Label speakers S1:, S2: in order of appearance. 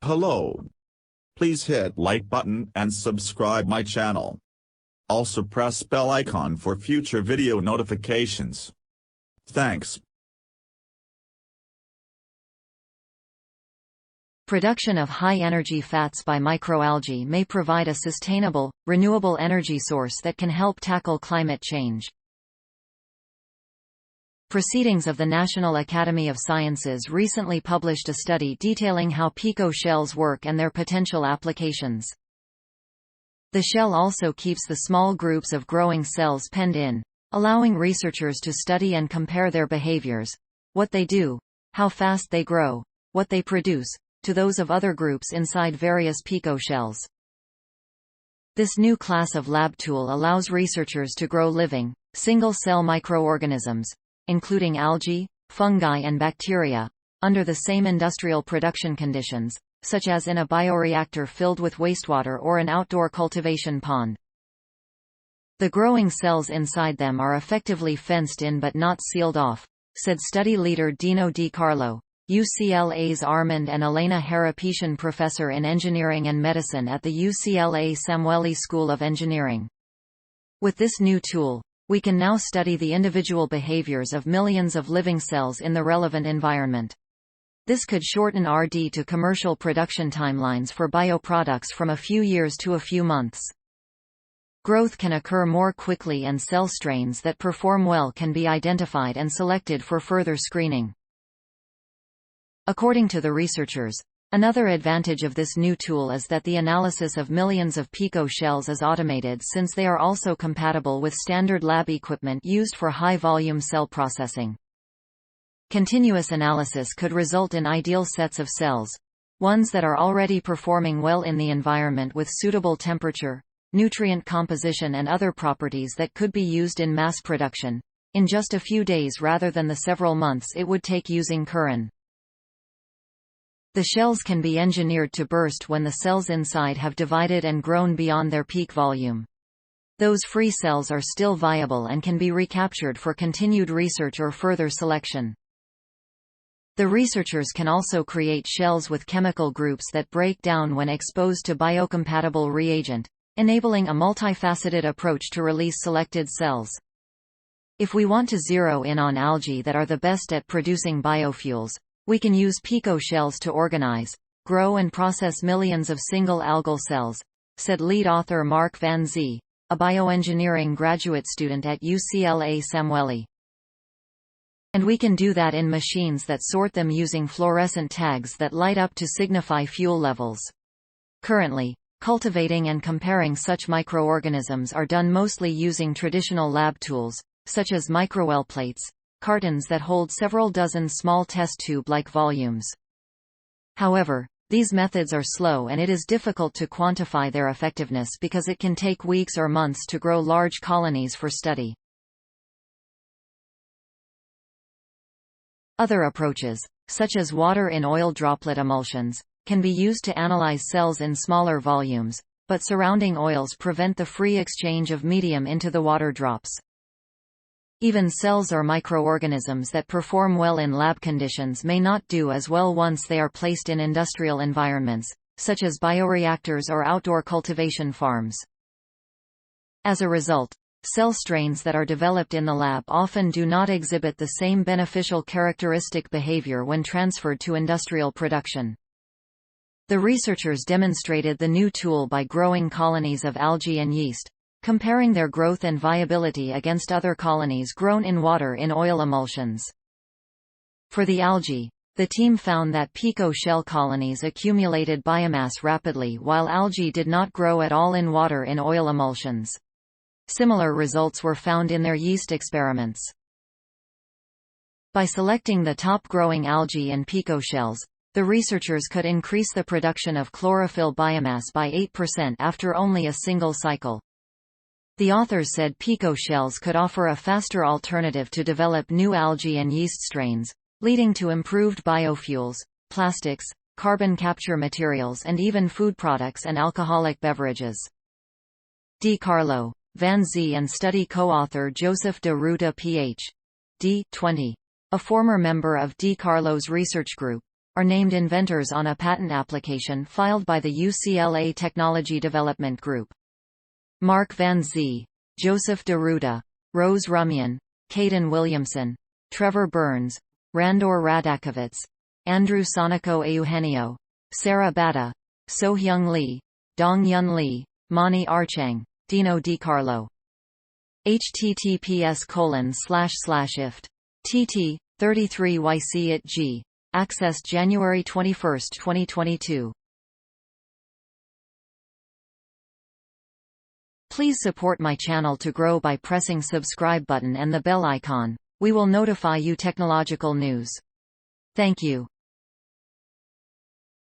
S1: Hello. Please hit like button and subscribe my channel. Also press bell icon for future video notifications. Thanks.
S2: Production of high-energy fats by microalgae may provide a sustainable, renewable energy source that can help tackle climate change. Proceedings of the National Academy of Sciences recently published a study detailing how PicoShells work and their potential applications. The shell also keeps the small groups of growing cells penned in, allowing researchers to study and compare their behaviors, what they do, how fast they grow, what they produce, to those of other groups inside various PicoShells. This new class of lab tool allows researchers to grow living, single-cell microorganisms, including algae, fungi and bacteria, under the same industrial production conditions, such as in a bioreactor filled with wastewater or an outdoor cultivation pond. The growing cells inside them are effectively fenced in but not sealed off, said study leader Dino Di Carlo, UCLA's Armand and Elena Harapetian Professor in Engineering and Medicine at the UCLA Samueli School of Engineering. With this new tool, we can now study the individual behaviors of millions of living cells in the relevant environment. This could shorten RD to commercial production timelines for bioproducts from a few years to a few months. Growth can occur more quickly and cell strains that perform well can be identified and selected for further screening. According to the researchers, another advantage of this new tool is that the analysis of millions of PicoShells is automated since they are also compatible with standard lab equipment used for high-volume cell processing. Continuous analysis could result in ideal sets of cells, ones that are already performing well in the environment with suitable temperature, nutrient composition and other properties that could be used in mass production, in just a few days rather than the several months it would take using curran. The shells can be engineered to burst when the cells inside have divided and grown beyond their peak volume. Those free cells are still viable and can be recaptured for continued research or further selection. The researchers can also create shells with chemical groups that break down when exposed to biocompatible reagent, enabling a multifaceted approach to release selected cells. If we want to zero in on algae that are the best at producing biofuels, we can use PicoShells to organize, grow and process millions of single algal cells, said lead author Mark Van Zee, a bioengineering graduate student at UCLA Samueli. And we can do that in machines that sort them using fluorescent tags that light up to signify fuel levels. Currently, cultivating and comparing such microorganisms are done mostly using traditional lab tools, such as microwell plates, cartons that hold several dozen small test tube-like volumes. However, these methods are slow and it is difficult to quantify their effectiveness because it can take weeks or months to grow large colonies for study. Other approaches, such as water in oil droplet emulsions, can be used to analyze cells in smaller volumes, but surrounding oils prevent the free exchange of medium into the water drops. Even cells or microorganisms that perform well in lab conditions may not do as well once they are placed in industrial environments, such as bioreactors or outdoor cultivation farms. As a result, cell strains that are developed in the lab often do not exhibit the same beneficial characteristic behavior when transferred to industrial production. The researchers demonstrated the new tool by growing colonies of algae and yeast, comparing their growth and viability against other colonies grown in water in oil emulsions. For the algae, the team found that PicoShell colonies accumulated biomass rapidly while algae did not grow at all in water in oil emulsions. Similar results were found in their yeast experiments. By selecting the top-growing algae in PicoShells, the researchers could increase the production of chlorophyll biomass by 8% after only a single cycle. The authors said PicoShells could offer a faster alternative to develop new algae and yeast strains, leading to improved biofuels, plastics, carbon capture materials and even food products and alcoholic beverages. Di Carlo, Van Zee and study co-author Joseph de Ruta Ph.D. 20, a former member of Di Carlo's research group, are named inventors on a patent application filed by the UCLA Technology Development Group. Mark Van Zee, Joseph DeRuta, Rose Rumyan, Caden Williamson, Trevor Burns, Randor Radakovits, Andrew Sonico Eugenio, Sarah Bata, So-Hyung Lee, Dong-Yun Lee, Mani Archang, Dino DiCarlo. https://ift. tt. 33yc@g. Access January 21, 2022. Please support my channel to grow by pressing subscribe button and the bell icon. We will notify you technological news. Thank you.